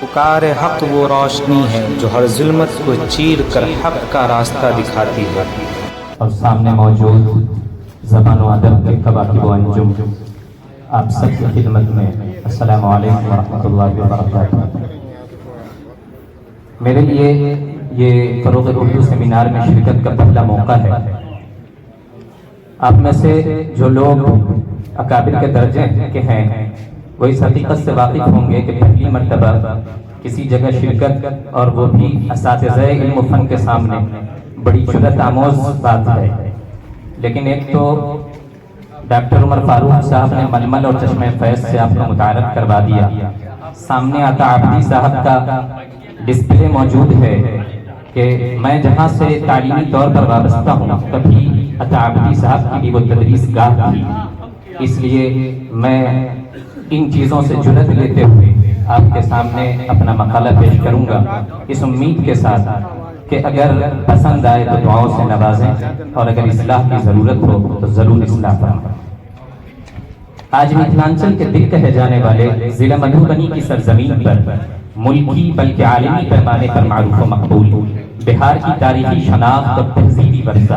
پکار حق وہ روشنی ہے جو ہر ظلمت کو چیر کر حق کا راستہ دکھاتی ہے۔ اور سامنے موجود زبان و ادب کے کواکب و انجم، آپ سب کی خدمت میں السلام علیکم ورحمۃ اللہ وبرکاتہ۔ میرے لیے یہ فروغ اردو سیمینار میں شرکت کا پہلا موقع ہے۔ آپ میں سے جو لوگ اکابر کے درجے کے ہیں وہ اس حقیقت سے واقف ہوں گے کہ پہلی مرتبہ کسی جگہ شرکت، اور وہ بھی اساتذہ علم و فن کے سامنے، بڑی جرأت آموز بات ہے۔ لیکن ایک تو ڈاکٹر عمر فاروق صاحب نے ململ اور چشمہ فیض سے آپ کو متعارف کروا دیا، سامنے عطا عابدی صاحب کا ڈسپلے موجود ہے کہ میں جہاں سے تعلیمی طور پر وابستہ ہوں کبھی عطا عابدی صاحب کی بھی وہ تدریس گاہ تھی، اس لیے میں ان چیزوں سے جرأت لیتے ہوئے آپ کے سامنے اپنا مقالہ پیش کروں گا، اس امید کے ساتھ کہ اگر پسند آئے تو دعاؤں سے نوازیں، اور اگر اصلاح کی ضرورت ہو تو ضرور اصلاح فرمائیں۔ آج متھلانچل کے دل کہے جانے والے ضلع مدھوبنی کی سرزمین پر ملکی بلکہ عالمی پیمانے پر معروف و مقبول بہار کی تاریخی شناخت اور تہذیبی ورثہ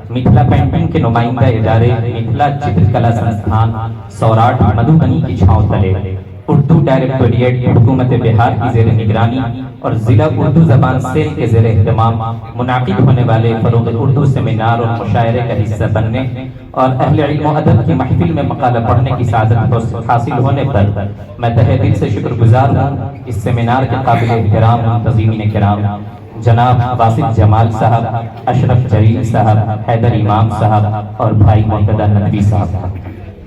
متھلا پینٹنگ کے نمائندہ ادارے متھلا چتر کلا سنستھان سوراٹھ مدھوبنی کی چھاؤں تلے اردو ڈائریکٹوریٹ حکومت بہار کی زیر نگرانی اور ضلع اردو زبان سیل کے زیر اہتمام منعقد ہونے والے فروغ اردو سیمینار اور مشاعرے کا حصہ بننے اور اہل علم و ادب کی محفل میں مقالہ پڑھنے کی سعادت حاصل ہونے پر میں تہہ دل سے شکر گزار ہوں۔ اس سیمینار کے قابل احترام منتظمین کرام جناب واصف جمال صاحب، اشرف جلیل صاحب، حیدر امام صاحب اور بھائی مرتضی ندوی صاحب،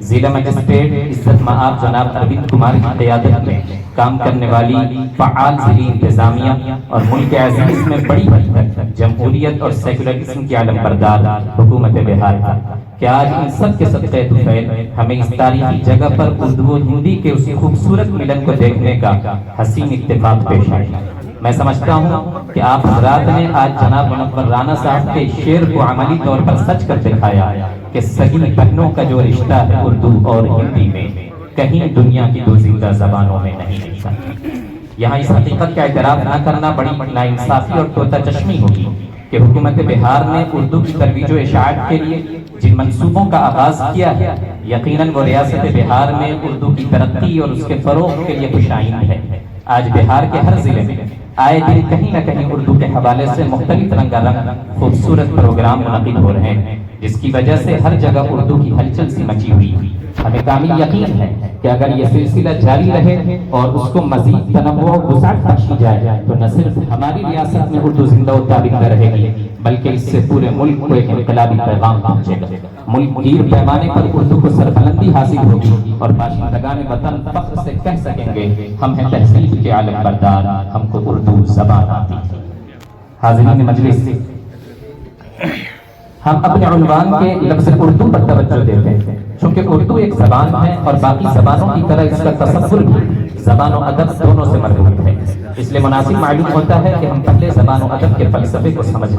ضلع مجسٹریٹ عزت مآب جناب اروند کمار کی قیادت میں کام کرنے والی فعال ضلعی انتظامیہ اور ملک عزیز میں بڑی حد تک جمہوریت اور سیکولرزم کی علم بردار حکومت بہار کہ آج ان سب کے صدقے طفیل ہمیں اس تاریخی جگہ پر اردو و ہندی کے اس خوبصورت ملن کو دیکھنے کا حسین اتفاق پیش آیا۔ میں سمجھتا ہوں کہ آپ حضرات نے آج جناب منور رانا صاحب کے شعر کو عملی طور پر سچ کر دکھایا کہ سگی بہنوں کا جو رشتہ ہے اردو اور ہندی میں کہیں دنیا کی دو زندہ زبانوں میں نہیں ملتا۔ یہاں اس حقیقت کا اعتراف نہ کرنا بڑی ناانصافی اور طوطا چشمی ہوگی کہ حکومت بہار نے اردو کی ترویج و اشاعت کے لیے جن منصوبوں کا آغاز کیا ہے، یقیناً وہ ریاست بہار میں اردو کی ترقی اور اس کے فروغ کے لیے خوشائند ہے۔ آج بہار کے ہر ضلع میں آئے دن کہیں نہ کہیں اردو کے حوالے سے مختلف رنگا رنگ خوبصورت پروگرام منعقد ہو رہے ہیں، جس کی وجہ سے ہر جگہ اردو کی ہلچل سی مچی ہوئی ہے۔ ہمیں کامل یقین ہے کہ اگر یہ سلسلہ جاری رہے اور اس کو مزید تنوع و وسعت بخشی جائے تو نہ صرف ہماری ریاست میں اردو زندہ و تابندہ رہے گی بلکہ اس سے پورے ملک کو ایک انقلابی پیغام پہنچے گا۔ ملک گیر پیمانے پر اردو کو سربلندی حاصل ہوگی اور باشندگان وطن فخر سے کہہ سکیں گے ہم ہیں تہذیب کے عالم بردار، ہم کو اردو زبان آتی ہے۔ حاضرین مجلس، ہم اپنے عنوان کے لفظ اردو پر توجہ دیتے ہیں چونکہ اردو ایک زبان ہے اور باقی زبانوں کی طرح اس کا تصور بھی زبان و ادب دونوں سے مربوط ہے، اس لیے مناسب معلوم ہوتا ہے کہ ہم پہلے زبان و ادب کے فلسفے کو سمجھیں۔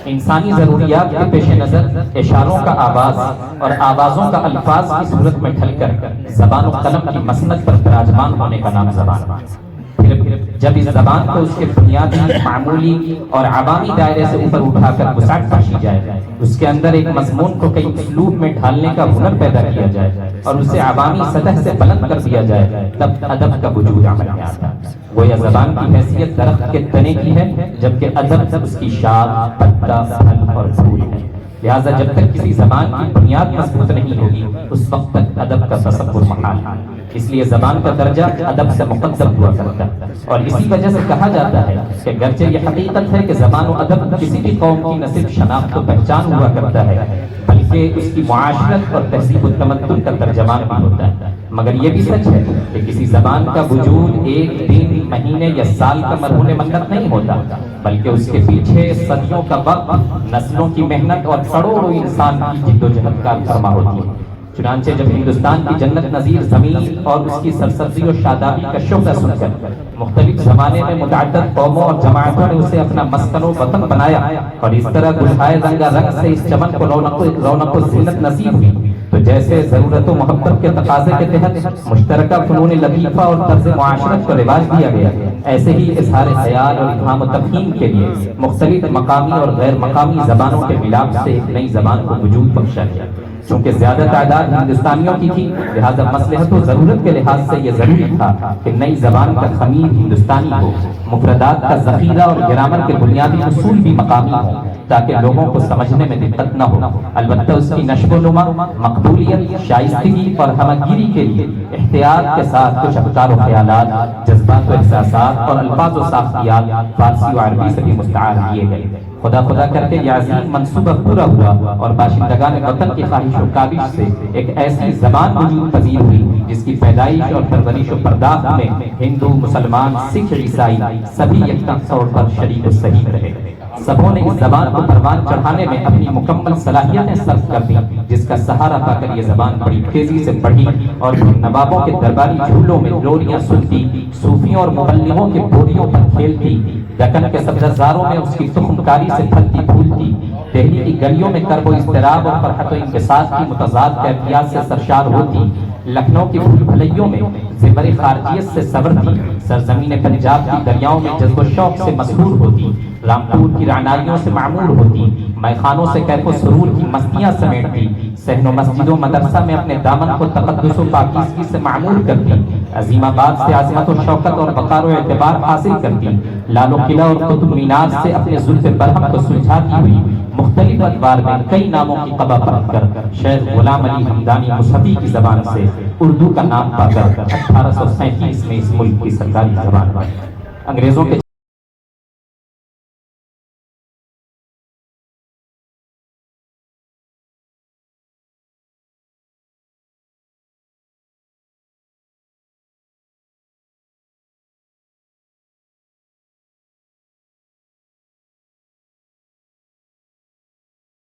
انسانی ضروریات کے پیش نظر اشاروں کا آواز اور آوازوں کا الفاظ کی صورت میں ڈھل کر زبان و قلم کی مسند پر براجمان ہونے کا نام زبان۔ پھر جب اس زبان کو اس کے بنیادی معمولی اور عوامی دائرے سے اوپر اٹھا کر وسعت بخشی جائے، اس کے اندر ایک مضمون کو کئی اسلوب میں ڈھالنے کا ہنر پیدا کیا جائے اور اسے عوامی سطح سے بلند کر دیا جائے، تب ادب کا وجود عمل میں آتا ہے۔ گویا زبان کی حیثیت درخت کے تنے کی ہے جبکہ ادب اس کی شاخ، پتا، پھل اور پھول ہے۔ لہٰذا جب تک کسی زبان کی بنیاد مضبوط نہیں ہوگی اس وقت تک ادب کا تصور محال ہے۔ اس لیے زبان کا درجہ ادب سے مقدم ہوا کرتا ہے، اور اسی وجہ سے کہا جاتا ہے کہ گرچہ یہ حقیقت ہے کہ زبان و ادب کسی بھی قوم کی نہ صرف شناخت و پہچان ہوا کرتا ہے بلکہ اس کی معاشرت اور تہذیب و تمدن کا ترجمان بھی ہوتا ہے، مگر یہ بھی سچ ہے کہ کسی زبان کا وجود ایک دن، مہینے یا سال کا مرہون منت نہیں ہوتا بلکہ اس کے پیچھے صدیوں کا وقت، نسلوں کی محنت اور کروڑوں انسان کی جد و جہد کا فرما ہوتی ہے۔ چنانچہ جب ہندوستان کی جنت نظیر زمین اور اس کی سرسبزی و شادابی کا شعلہ سن کر مختلف زمانے میں متعدد قوموں اور جماعتوں نے اسے اپنا مسکن و وطن بنایا اور اس طرح گلہائے رنگا رنگ سے اس چمن کو رونق و زینت نصیب ہوئی، تو تو جیسے ضرورت و محبت کے تقاضے کے تحت مشترکہ فنون لطیفہ اور طرز معاشرت کو رواج دیا گیا، ایسے ہی اظہار خیال اور افہام و تفہیم کے لیے مختلف مقامی اور غیر مقامی زبانوں کے ملاپ سے ایک نئی زبان کو وجود بخشا گیا۔ چونکہ زیادہ تعداد ہندوستانیوں کی تھی، لہذا مصلحت و ضرورت کے لحاظ سے یہ ضروری تھا کہ نئی زبان کا خمیر ہندوستانی ہو، مفردات کا ذخیرہ اور گرامر کے بنیادی اصول بھی مقامی ہوں تاکہ لوگوں کو سمجھنے میں دقت نہ ہو۔ البتہ اس کی نشو و نما، مقبولیت، شائستگی اور ہمگیری کے لیے احتیاط کے ساتھ کچھ افکار و خیالات، جذبات و احساسات اور الفاظ و ساختیات فارسی و عربی سے بھی مستعار لیے گئے۔ خدا خدا کر کے یہ عظیم منصوبہ پورا ہوا اور باشندگان وطن کی خواہش و کاوش سے ایک ایسی زبان وجود پذیر ہوئی جس کی پیدائش اور پرورش و پرداخت میں ہندو، مسلمان، سکھ، عیسائی سبھی یکساں طور پر شریک و صحیح رہے۔ سبوں نے اس زبان کو پروان چڑھانے میں اپنی مکمل صلاحیتیں صرف کر دیں، جس کا سہارا پا کر یہ زبان بڑی تیزی سے بڑھی اور نوابوں کے درباری جھولوں میں لوریاں سنتی، صوفیوں اور مبلغوں کے بوریوں پر کھیلتی، دکن کے سبززاروں میں اس کی تخم کاری سے پھلتی پھولتی، دہلی کی گلیوں میں کرب و اضطراب اور فرحت و انبساط کی متضاد کیفیات سے سرشار ہوتی، لکھنؤ کی بھول بھلیوں میں زبر خارجیت سے سورتی، سرزمین پنجاب کی دریاؤں میں جذب و شوق سے مسحور ہوتی، رامپور کی رعنائیوں سے معمور ہوتی، میخانوں سے کیف و سرور کی مستیاں سمیٹتی، صحن و مسجد و مدرسہ میں اپنے دامن کو تقدس و پاکیزگی سے معمور کرتی، عظیم آباد سے عظمت و شوکت اور وقار و اعتبار حاصل کرتی، لال و قلعہ اور قطب مینار سے اپنے زلف برہم کو سلجھاتی ہوئی، مختلف ادوار میں کئی ناموں کی قبا پرکھ کر شیخ غلام علی حمدانی مصحفی کی زبان سے اردو کا نام پا کر 1837 میں اس ملک کی سرکاری زبان بنی۔ انگریزوں کے